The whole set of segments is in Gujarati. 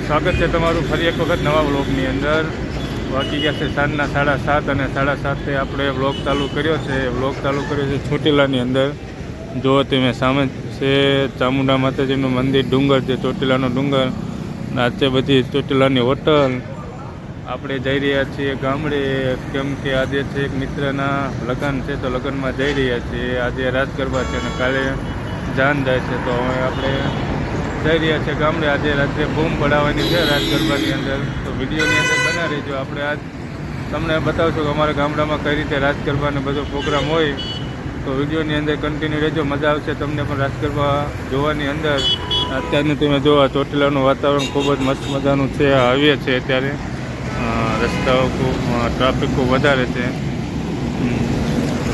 સ્વાગત છે તમારું ફરી એક વખત નવા વ્લોગની અંદર. વાગી ગયા છે સાંજના 7:30 અને 7:30 આપણે વ્લોગ ચાલુ કર્યો છે. ચોટીલાની અંદર જો તમે સામે છે ચામુંડા માતાજીનું મંદિર, ડુંગર છે ચોટીલાનો ડુંગર. આ છે બધી ચોટીલાની હોટલ. આપણે જઈ રહ્યા છીએ ગામડે, કેમ કે આજે છે એક મિત્રના લગ્ન છે, તો લગ્નમાં જઈ રહ્યા છીએ. આજે રાત ગરબા છે અને કાલે જાન જાય છે, તો હવે આપણે જઈ રહ્યા છીએ ગામડે. આજે રાત્રે બૂમ પડાવવાની છે રાત ગરબાની અંદર, તો વિડીયોની અંદર બના રહેજો. આપણે આજ તમને બતાવશું કે અમારા ગામડામાં કઈ રીતે રાત ગરબાનો બધો પ્રોગ્રામ હોય, તો વિડીયોની અંદર કન્ટિન્યુ રહેજો. મજા આવશે તમને પણ રાત ગરબા જોવાની અંદર. અત્યારનું તમે જો ચોટીલાનું વાતાવરણ ખૂબ જ મસ્ત મજાનું છે. હાઈવે છે અત્યારે, રસ્તાઓ ખૂબ ટ્રાફિક ખૂબ વધારે છે.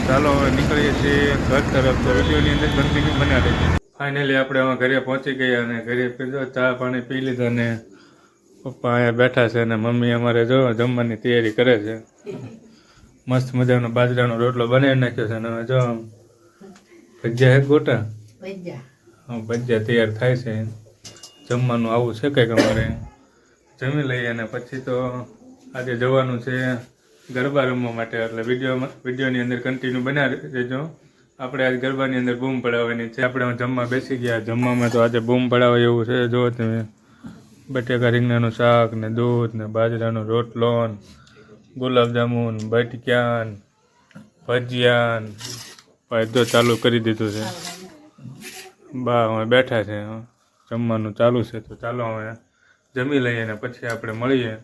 ચાલો હવે નીકળીએ છીએ ઘર તરફ, તો વિડીયોની અંદર કન્ટિન્યુ બન્યા રહેજો. ફાઇનલી આપણે આમાં ઘરે પહોંચી ગયા અને ઘરે પીધો, ચા પાણી પી લીધા અને પપ્પા અહીંયા બેઠા છે અને મમ્મી અમારે જો જમવાની તૈયારી કરે છે. મસ્ત મજાનો બાજરાનો રોટલો બનાવી નાખ્યો છે અને હવે જો ભજીયા હે ગોટા, ભજીયા તૈયાર થાય છે. જમવાનું આવું છે કંઈક અમારે, જમી લઈએ અને પછી તો આજે જવાનું છે ગરબા રમવા માટે. એટલે વિડીયોની અંદર કન્ટિન્યુ બન્યા રહેજો. આપણે આજ ગરબાની અંદર બૂમ પડાવવાની છે. આપણે જમવા બેસી ગયા. જમવામાં તો આજે બૂમ પડાવે એવું છે. જો તમે બટેકા રીંગણાનું શાક ને દૂધ ને બાજરાનો રોટલો, ગુલાબજામુન, બટક્યાન, ભજીયાન બધું ચાલુ કરી દીધું છે. બા હવે બેઠા છે, જમવાનું ચાલુ છે. તો ચાલો હવે જમી લઈએ ને પછી આપણે મળીએ.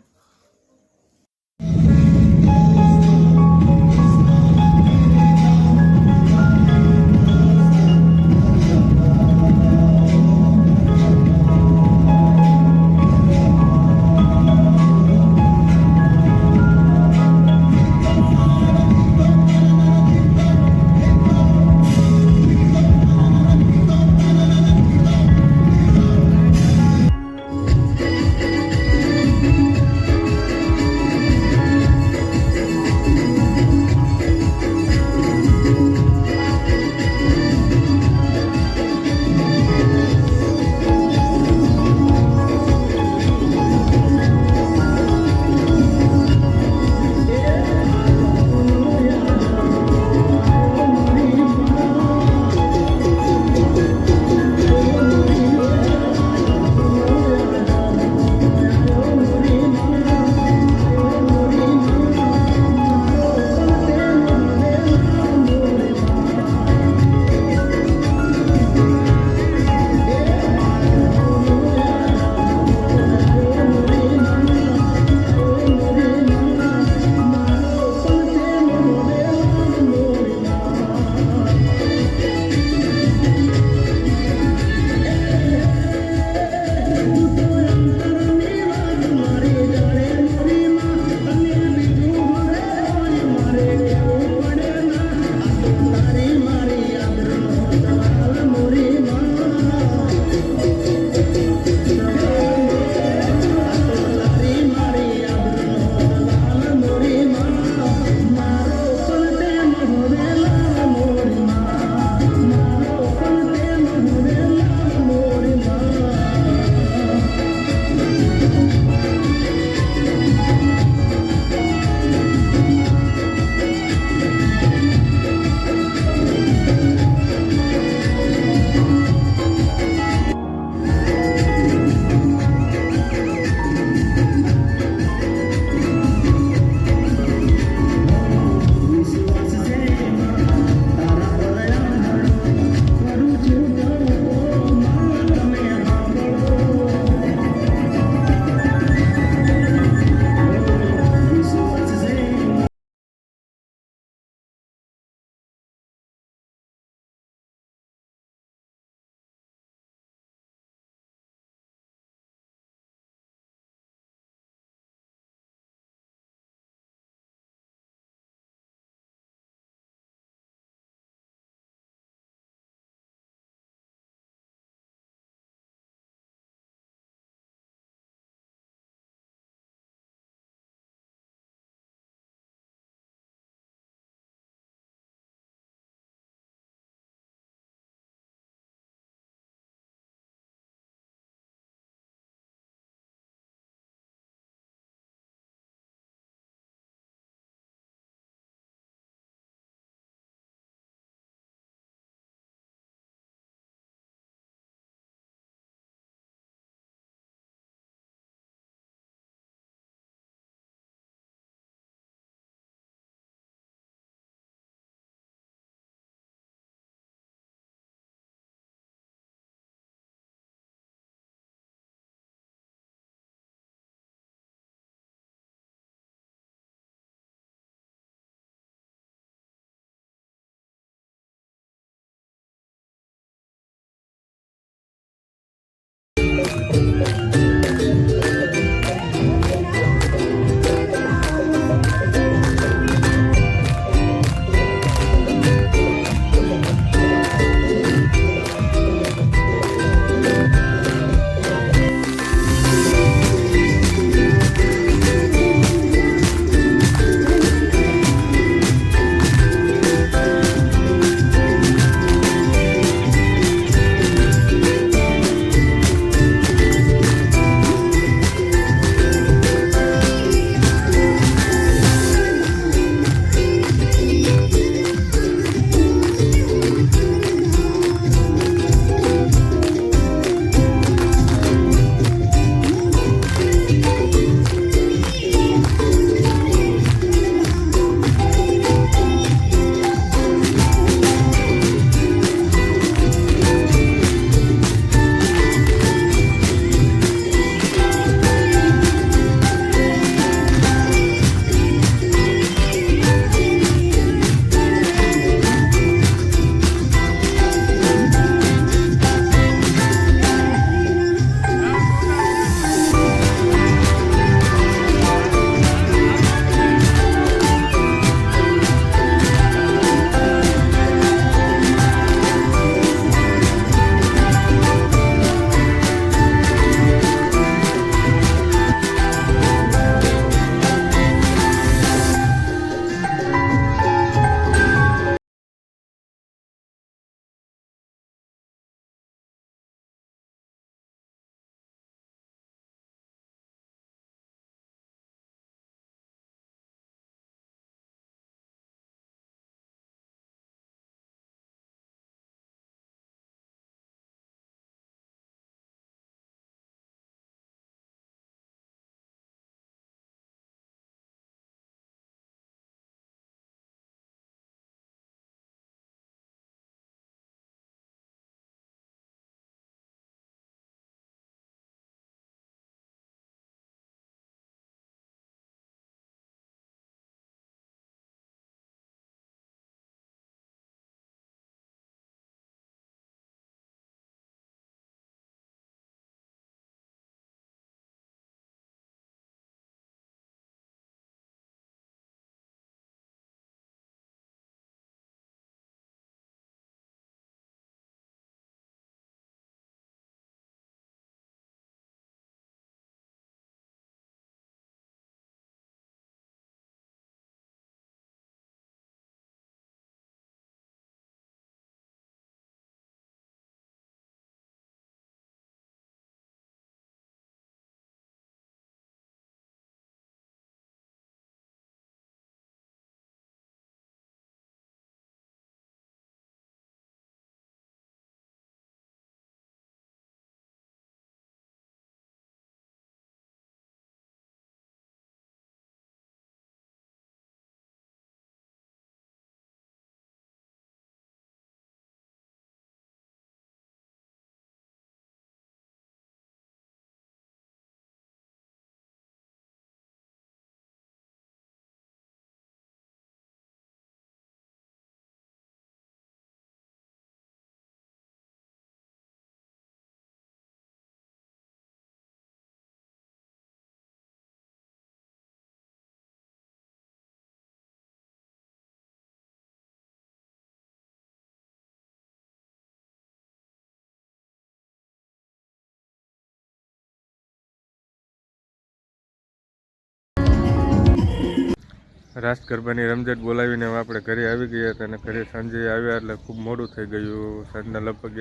રાસ ગરબાની રમઝટ બોલાવીને આપણે ઘરે આવી ગયા હતા અને ઘરે સાંજે આવ્યા એટલે ખૂબ મોડું થઈ ગયું. સાંજના લગભગ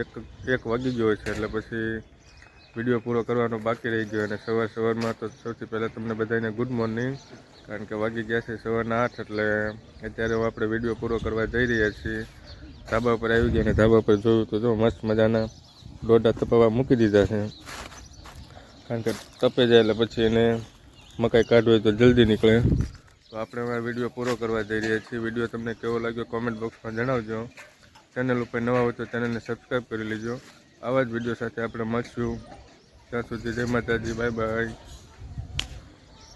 એક વાગી ગયો છે એટલે પછી વિડીયો પૂરો કરવાનો બાકી રહી ગયો. અને સવારમાં તો સૌથી પહેલાં તમને બધાને ગુડ મોર્નિંગ, કારણ કે વાગી ગયા છે સવારના 8 એટલે અત્યારે આપણે વિડીયો પૂરો કરવા જઈ રહ્યા છીએ. ધાબા ઉપર આવી ગયા અને ધાબા ઉપર જોયું તો જો મસ્ત મજાના ડોડા તપાવવા મૂકી દીધા છે, કારણ કે તપે જાય એટલે પછી એને મકાઈ કાઢવી હોય તો જલ્દી નીકળે. તો આપણે હવે વિડીયો પૂરો કરવા જઈ રહ્યા છીએ. વિડીયો તમને કેવો લાગ્યો કોમેન્ટ બોક્સમાં જણાવજો. ચેનલ ઉપર નવા હોય તો ચેનલને સબસ્ક્રાઈબ કરી લેજો. આવા જ વિડીયો સાથે આપણે મળશું. ત્યાં સુધી જય માતાજી, બાય બાય.